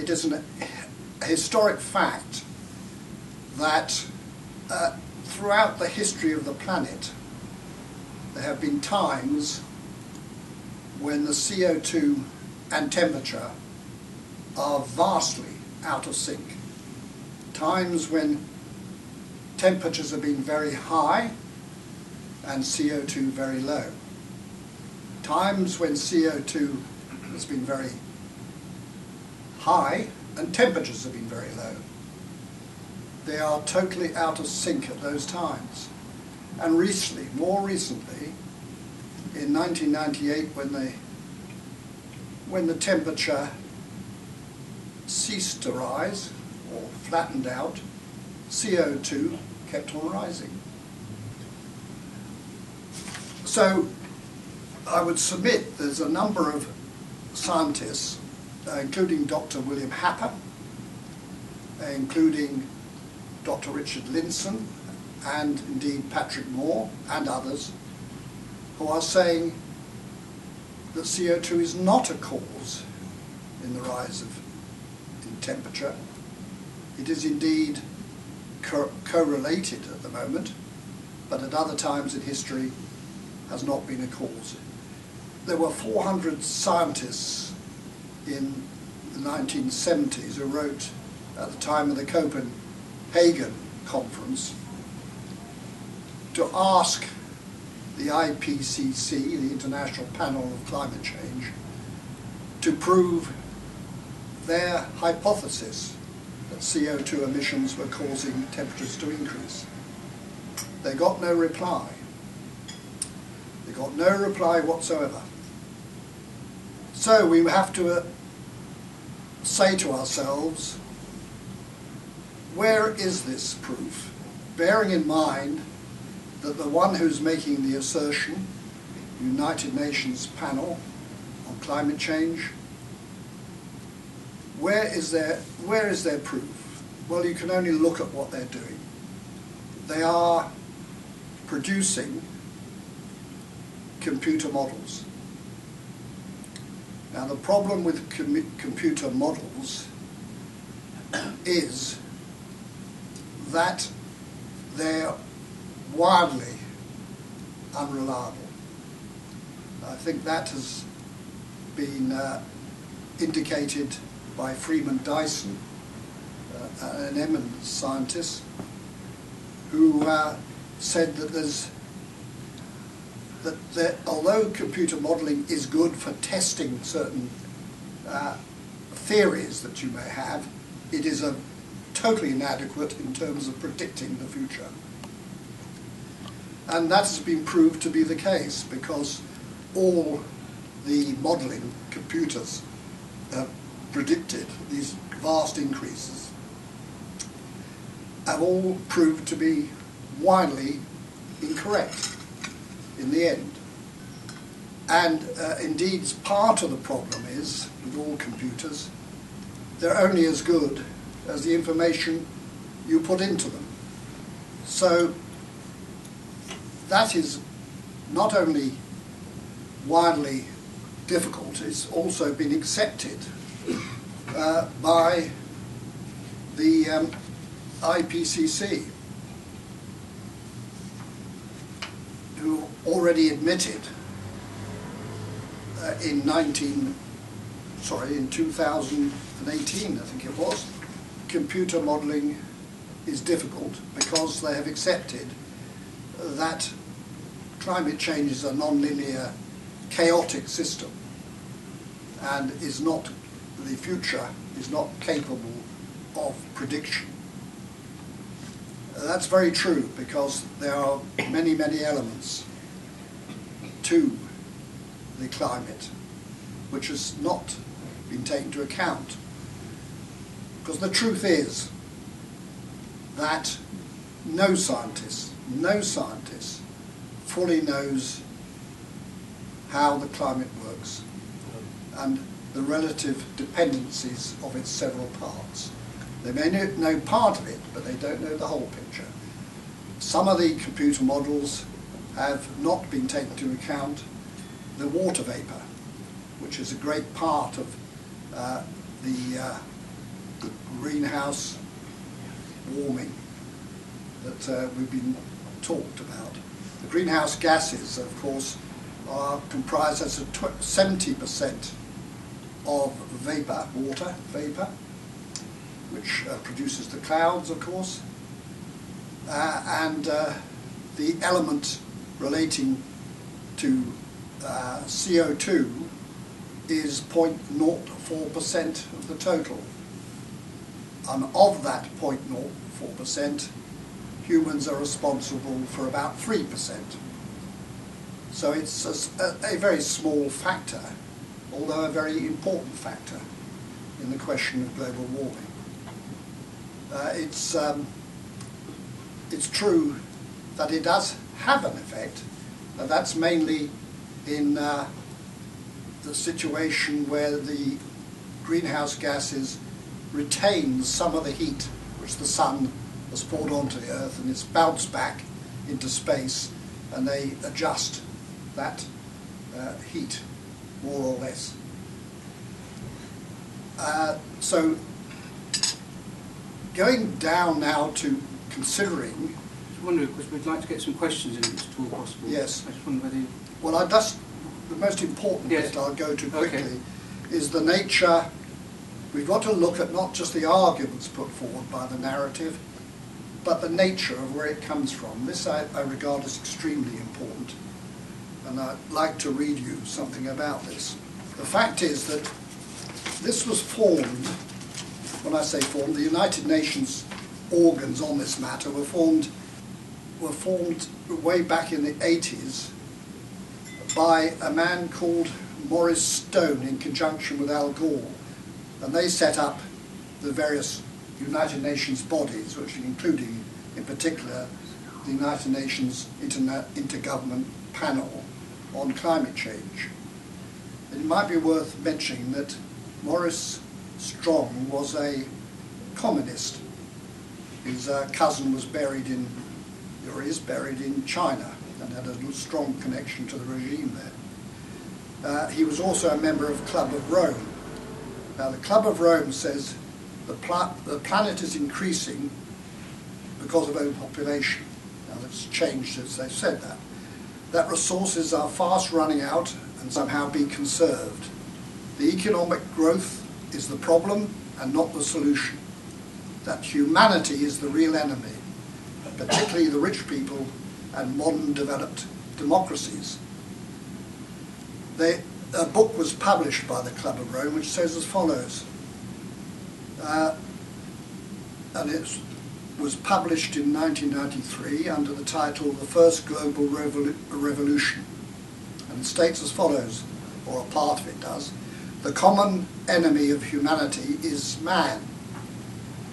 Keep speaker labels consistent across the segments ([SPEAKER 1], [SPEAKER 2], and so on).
[SPEAKER 1] it is a historic fact that throughout the history of the planet, there have been times when the CO2 and temperature are vastly out of sync. Times when temperatures have been very high and CO2 very low. Times when CO2 has been very high and temperatures have been very low. They are totally out of sync at those times. And recently, more recently, in 1998, when the temperature ceased to rise or flattened out, CO2 kept on rising. So I would submit there's a number of scientists, including Dr. William Happer, including Dr. Richard Linson, and indeed Patrick Moore and others, who are saying that CO2 is not a cause in the rise in temperature. It is indeed correlated at the moment, but at other times in history has not been a cause. There were 400 scientists in the 1970s who wrote at the time of the Copenhagen conference to ask the IPCC, the International Panel of Climate Change, to prove their hypothesis that CO2 emissions were causing temperatures to increase. They got no reply. They got no reply whatsoever. So we have to say to ourselves, where is this proof? Bearing in mind that the one who's making the assertion, the United Nations Panel on Climate Change, where is their proof? Well, you can only look at what they're doing. They are producing computer models. Now, the problem with computer models is that they're wildly unreliable. I think that has been indicated by Freeman Dyson, an eminent scientist, who said that although computer modelling is good for testing certain theories that you may have, it is totally inadequate in terms of predicting the future. And that has been proved to be the case because all the modelling computers have predicted these vast increases have all proved to be widely incorrect in the end. And indeed, part of the problem is, with all computers, they're only as good as the information you put into them. So that is not only widely difficult, it's also been accepted by the IPCC, who already admitted in 2018, I think it was, computer modelling is difficult because they have accepted that climate change is a non-linear, chaotic system and the future is not capable of prediction. That's very true because there are many, many elements to the climate which has not been taken into account. Because the truth is that no scientist fully knows how the climate works and the relative dependencies of its several parts. They may know part of it, but they don't know the whole picture. Some of the computer models have not been taken into account the water vapour, which is a great part of the the greenhouse warming that we've been talked about. The greenhouse gases, of course, are comprised as 70% of vapor, water vapor, which produces the clouds, of course, and the element relating to CO2 is 0.04% of the total. And of that 0.04%, humans are responsible for about 3%. So it's a very small factor, although a very important factor in the question of global warming. It's true that it does have an effect, and that's mainly in the situation where the greenhouse gases retain some of the heat which the sun has poured onto the earth, and it's bounced back into space, and they adjust that heat more or less. So going down now to considering...
[SPEAKER 2] I just wonder, because we'd like to get some questions in, if it's at all possible.
[SPEAKER 1] Yes.
[SPEAKER 2] I just wonder whether you...
[SPEAKER 1] Well, the most important bit I'll go to quickly
[SPEAKER 2] Okay.
[SPEAKER 1] is the nature. We've got to look at not just the arguments put forward by the narrative, but the nature of where it comes from. This I regard as extremely important, and I'd like to read you something about this. The fact is that this was formed, when I say formed, the United Nations organs on this matter were formed way back in the 80s by a man called Maurice Stone in conjunction with Al Gore, and they set up the various United Nations bodies, which including in particular the United Nations Intergovernment Panel on Climate Change. It might be worth mentioning that Maurice Strong was a communist. His cousin was buried in, or is buried in China, and had a strong connection to the regime there. He was also a member of Club of Rome. Now the Club of Rome says the planet is increasing because of overpopulation. Now that's changed as they've said that. That resources are fast running out and somehow be conserved. The economic growth is the problem and not the solution. That humanity is the real enemy, particularly the rich people and modern developed democracies. A book was published by the Club of Rome which says as follows, and it was published in 1993 under the title The First Global Revolution, and it states as follows, or a part of it does: the common enemy of humanity is man.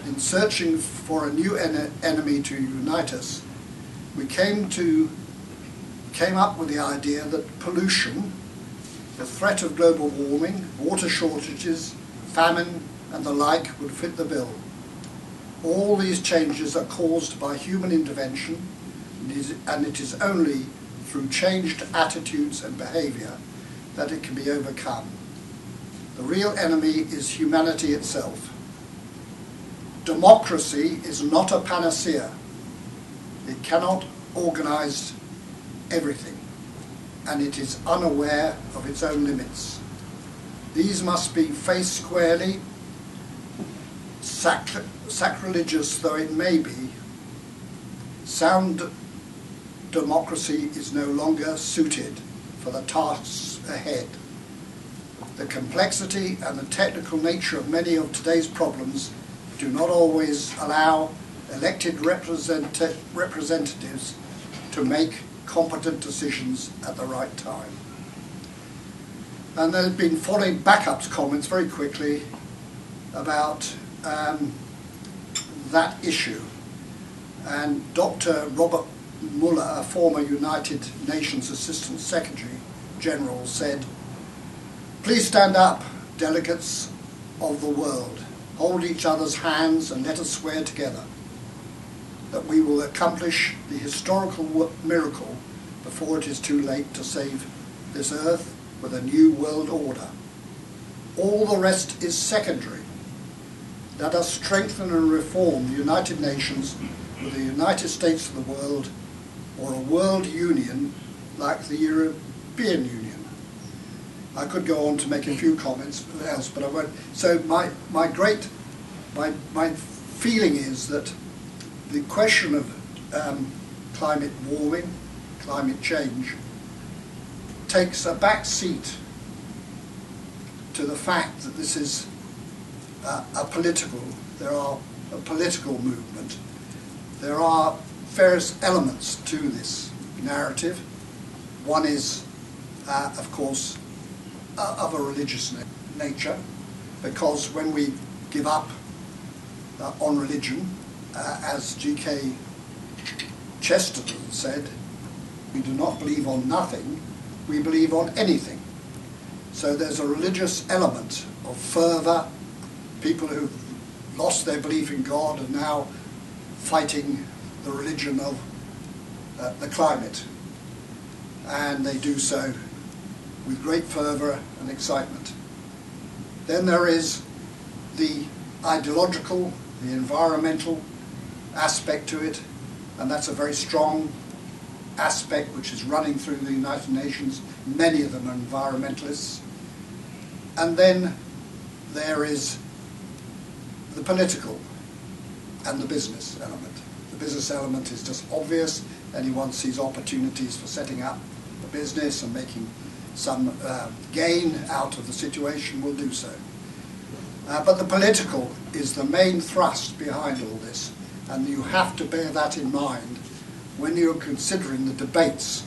[SPEAKER 1] In searching for a new enemy to unite us, we came up with the idea that pollution, the threat of global warming, water shortages, famine and the like would fit the bill. All these changes are caused by human intervention, and it is only through changed attitudes and behaviour that it can be overcome. The real enemy is humanity itself. Democracy is not a panacea. It cannot organise everything, and it is unaware of its own limits. These must be faced squarely, sacrilegious though it may be. Sound democracy is no longer suited for the tasks ahead. The complexity and the technical nature of many of today's problems do not always allow elected representatives to make competent decisions at the right time. And there have been following backups comments very quickly about that issue. And Dr. Robert Muller, a former United Nations Assistant Secretary General, said, "Please stand up, delegates of the world. Hold each other's hands and let us swear together that we will accomplish the historical miracle before it is too late to save this earth with a new world order. All the rest is secondary. let us strengthen and reform the United Nations with the United States of the world, or a world union like the European Union. I could go on to make a few comments else, but I won't. So my feeling is that the question of climate warming, climate change, takes a back seat to the fact that this is a political movement. There are various elements to this narrative. One is, of course, of a religious nature, because when we give up on religion, as G.K. Chesterton said, we do not believe on nothing, we believe on anything. So there's a religious element of fervour. People who've lost their belief in God are now fighting the religion of the climate, and they do so with great fervour and excitement. Then there is the ideological, the environmental aspect to it, and that's a very strong aspect which is running through the United Nations. Many of them are environmentalists. And then there is the political and the business element. The business element is just obvious. Anyone sees opportunities for setting up a business and making some gain out of the situation will do so. But the political is the main thrust behind all this, and you have to bear that in mind when you're considering the debates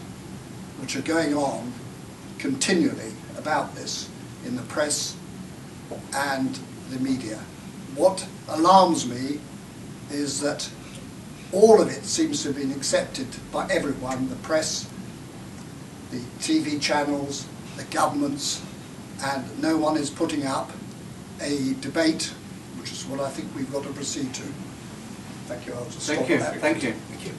[SPEAKER 1] which are going on continually about this in the press and the media. What alarms me is that all of it seems to have been accepted by everyone, the press, the TV channels, the governments, and no one is putting up a debate, which is what I think we've got to proceed to. Thank you. I'll just stop at that.
[SPEAKER 2] Thank you.
[SPEAKER 1] Thank you.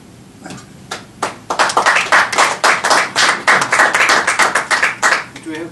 [SPEAKER 2] Do we have